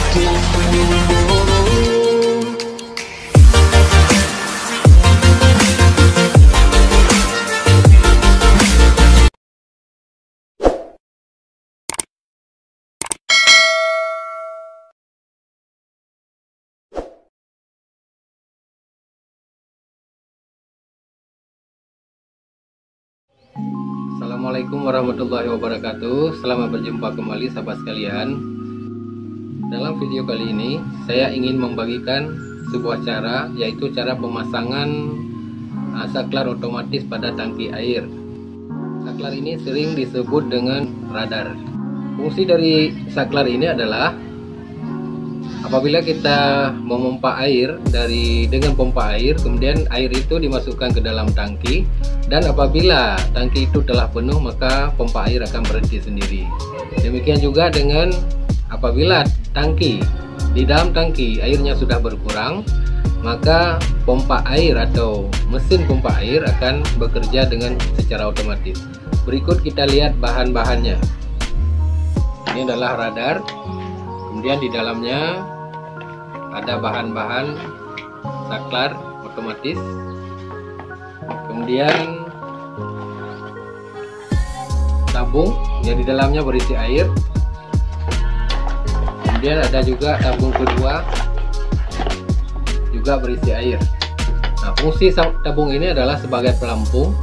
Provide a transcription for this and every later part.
Assalamualaikum warahmatullahi wabarakatuh. Selamat berjumpa kembali sahabat sekalian. Dalam video kali ini saya ingin membagikan sebuah cara, yaitu cara pemasangan saklar otomatis pada tangki air. Saklar ini sering disebut dengan radar. Fungsi dari saklar ini adalah apabila kita memompa air dengan pompa air, kemudian air itu dimasukkan ke dalam tangki, dan apabila tangki itu telah penuh maka pompa air akan berhenti sendiri. Demikian juga dengan apabila di dalam tangki airnya sudah berkurang, maka pompa air atau mesin pompa air akan bekerja dengan secara otomatis. Berikut kita lihat bahan-bahannya. Ini adalah radar. Kemudian di dalamnya ada bahan-bahan saklar otomatis. Kemudian tabung yang di dalamnya berisi air. Kemudian ada juga tabung kedua juga berisi air. Nah, fungsi tabung ini adalah sebagai pelampung.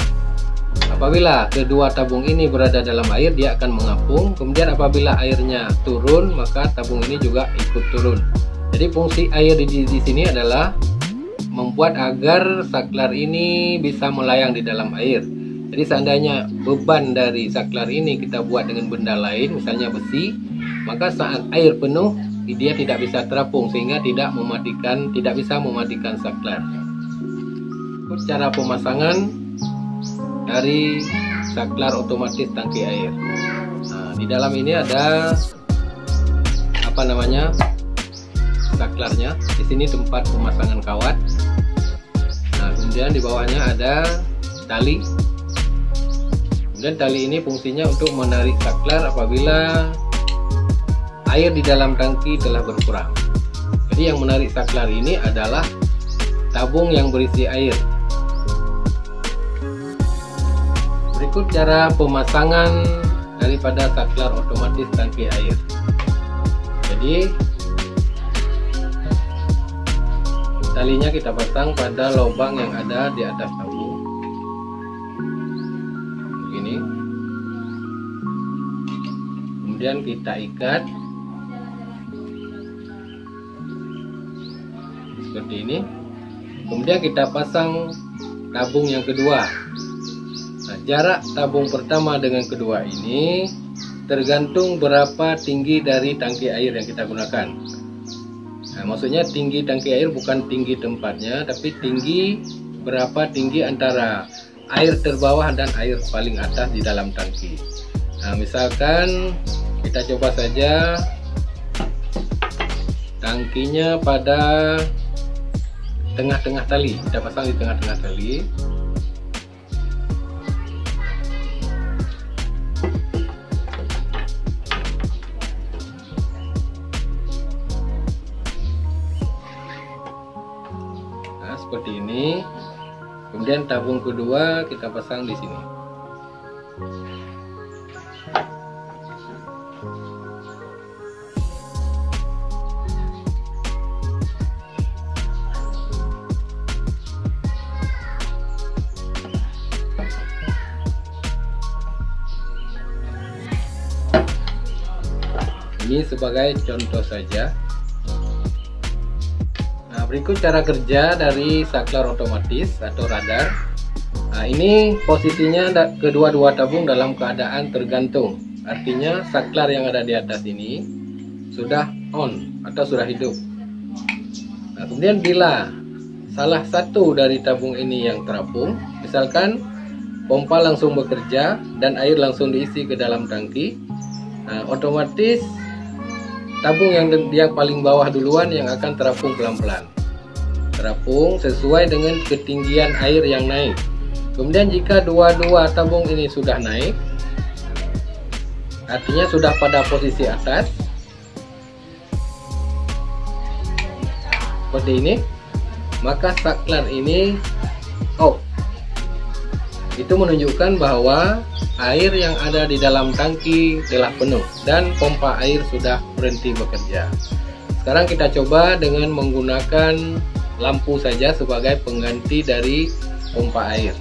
Apabila kedua tabung ini berada dalam air, dia akan mengapung. Kemudian apabila airnya turun, maka tabung ini juga ikut turun. Jadi fungsi air di sini adalah membuat agar saklar ini bisa melayang di dalam air. Jadi seandainya beban dari saklar ini kita buat dengan benda lain, misalnya besi, maka saat air penuh dia tidak bisa terapung sehingga tidak bisa mematikan saklar. Cara pemasangan dari saklar otomatis tangki air. Nah, di dalam ini ada saklarnya. Di sini tempat pemasangan kawat. Nah, kemudian di bawahnya ada tali. Kemudian tali ini fungsinya untuk menarik saklar apabila air di dalam tangki telah berkurang. Jadi yang menarik saklar ini adalah tabung yang berisi air. Berikut cara pemasangan daripada saklar otomatis tangki air. Jadi talinya kita pasang pada lubang yang ada di atas tabung. Begini. Kemudian kita ikat seperti ini. Kemudian kita pasang tabung yang kedua. Nah, jarak tabung pertama dengan kedua ini tergantung berapa tinggi dari tangki air yang kita gunakan. Nah, maksudnya tinggi tangki air bukan tinggi tempatnya, tapi berapa tinggi antara air terbawah dan air paling atas di dalam tangki. Nah, misalkan kita coba saja tangkinya pada tengah-tengah tali, kita pasang di tengah-tengah tali. Seperti ini. Kemudian tabung kedua kita pasang di sini. Ini sebagai contoh saja. Berikut cara kerja dari saklar otomatis atau radar. Nah, ini posisinya kedua-dua tabung dalam keadaan tergantung. Artinya saklar yang ada di atas ini sudah on atau sudah hidup. Nah, kemudian bila salah satu dari tabung ini yang terapung, misalkan pompa langsung bekerja dan air langsung diisi ke dalam tangki, nah, otomatis tabung yang paling bawah duluan yang akan terapung pelan-pelan. Terapung sesuai dengan ketinggian air yang naik. Kemudian jika dua-dua tabung ini sudah naik, artinya sudah pada posisi atas, seperti ini, maka saklar ini off. Itu menunjukkan bahwa air yang ada di dalam tangki telah penuh dan pompa air sudah berhenti bekerja. Sekarang kita coba dengan menggunakan lampu saja sebagai pengganti dari pompa air.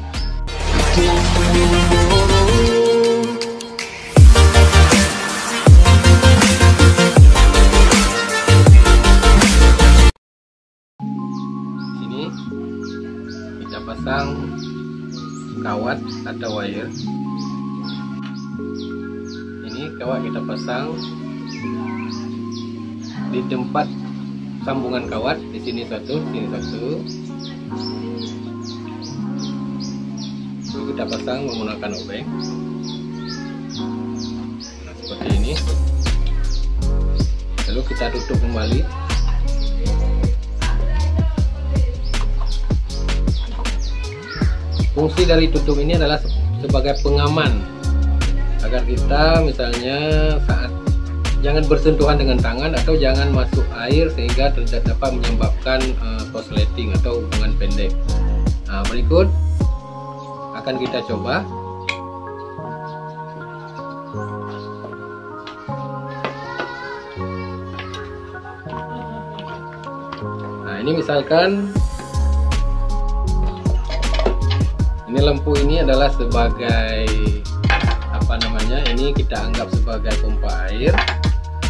Sini kita pasang kawat atau wire. Ini kawat kita pasang di tempat sambungan kawat, di sini satu, sini satu. Lalu kita pasang menggunakan obeng. Nah, seperti ini. Lalu kita tutup kembali. Fungsi dari tutup ini adalah sebagai pengaman agar kita misalnya saat jangan bersentuhan dengan tangan atau jangan masuk air sehingga dapat menyebabkan korsleting atau hubungan pendek. Nah, berikut akan kita coba. Nah, ini misalkan ini lampu ini adalah sebagai apa namanya, ini kita anggap sebagai pompa air.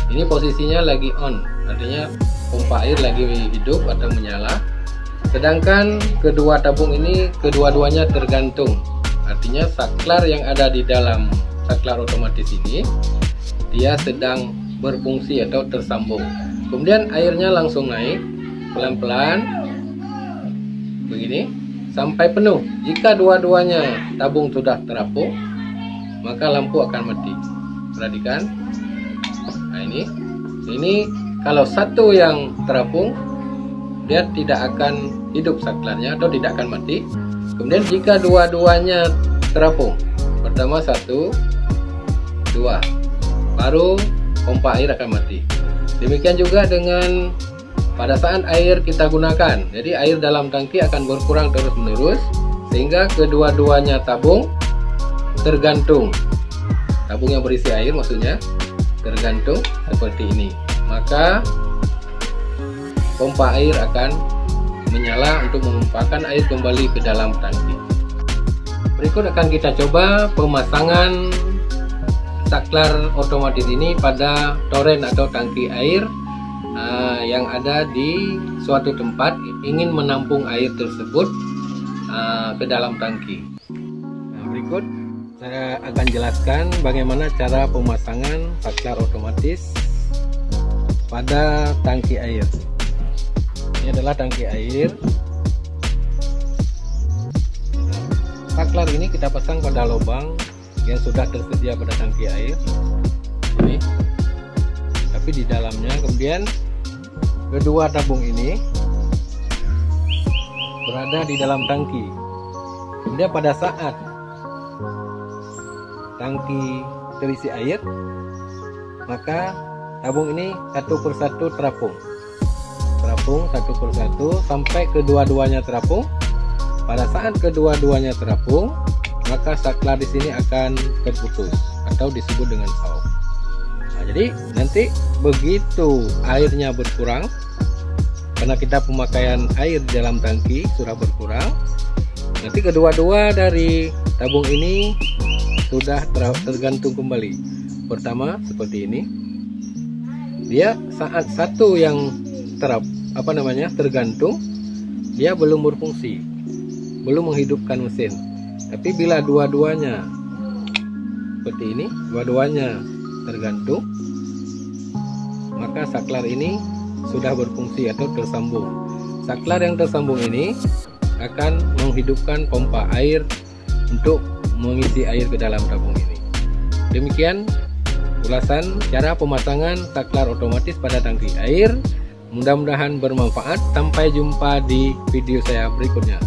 Ini posisinya lagi on, artinya pompa air lagi hidup atau menyala. Sedangkan kedua tabung ini kedua-duanya tergantung, artinya saklar yang ada di dalam saklar otomatis ini dia sedang berfungsi atau tersambung. Kemudian airnya langsung naik pelan-pelan begini sampai penuh. Jika dua-duanya tabung sudah terapung, maka lampu akan mati. Perhatikan. Nah, ini kalau satu yang terapung, dia tidak akan hidup saklarnya atau tidak akan mati. Kemudian jika dua-duanya terapung, pertama 1, 2, baru pompa air akan mati. Demikian juga dengan pada saat air kita gunakan, jadi air dalam tangki akan berkurang terus-menerus sehingga kedua-duanya tabung tergantung. Tabung yang berisi air maksudnya tergantung seperti ini. Maka pompa air akan menyala untuk menumpahkan air kembali ke dalam tangki. Berikut akan kita coba pemasangan saklar otomatis ini pada toren atau tangki air yang ada di suatu tempat ingin menampung air tersebut ke dalam tangki. Nah, berikut saya akan jelaskan bagaimana cara pemasangan saklar otomatis pada tangki air. Ini adalah tangki air. Saklar ini kita pasang pada lubang yang sudah tersedia pada tangki air. Ini. Tapi di dalamnya kemudian kedua tabung ini berada di dalam tangki. Kemudian pada saat tangki terisi air, maka tabung ini satu persatu terapung satu persatu sampai kedua-duanya terapung. Pada saat kedua-duanya terapung, maka saklar di sini akan terputus atau disebut dengan off. Nah, jadi nanti begitu airnya berkurang, karena kita pemakaian air di dalam tangki sudah berkurang, nanti kedua-dua dari tabung ini sudah tergantung kembali. Pertama seperti ini, dia saat satu yang tergantung, dia belum berfungsi, belum menghidupkan mesin. Tapi bila dua-duanya seperti ini, dua-duanya tergantung, maka saklar ini sudah berfungsi atau tersambung. Saklar yang tersambung ini akan menghidupkan pompa air untuk mengisi air ke dalam tabung ini. Demikian ulasan cara pemasangan saklar otomatis pada tangki air. Mudah-mudahan bermanfaat. Sampai jumpa di video saya berikutnya.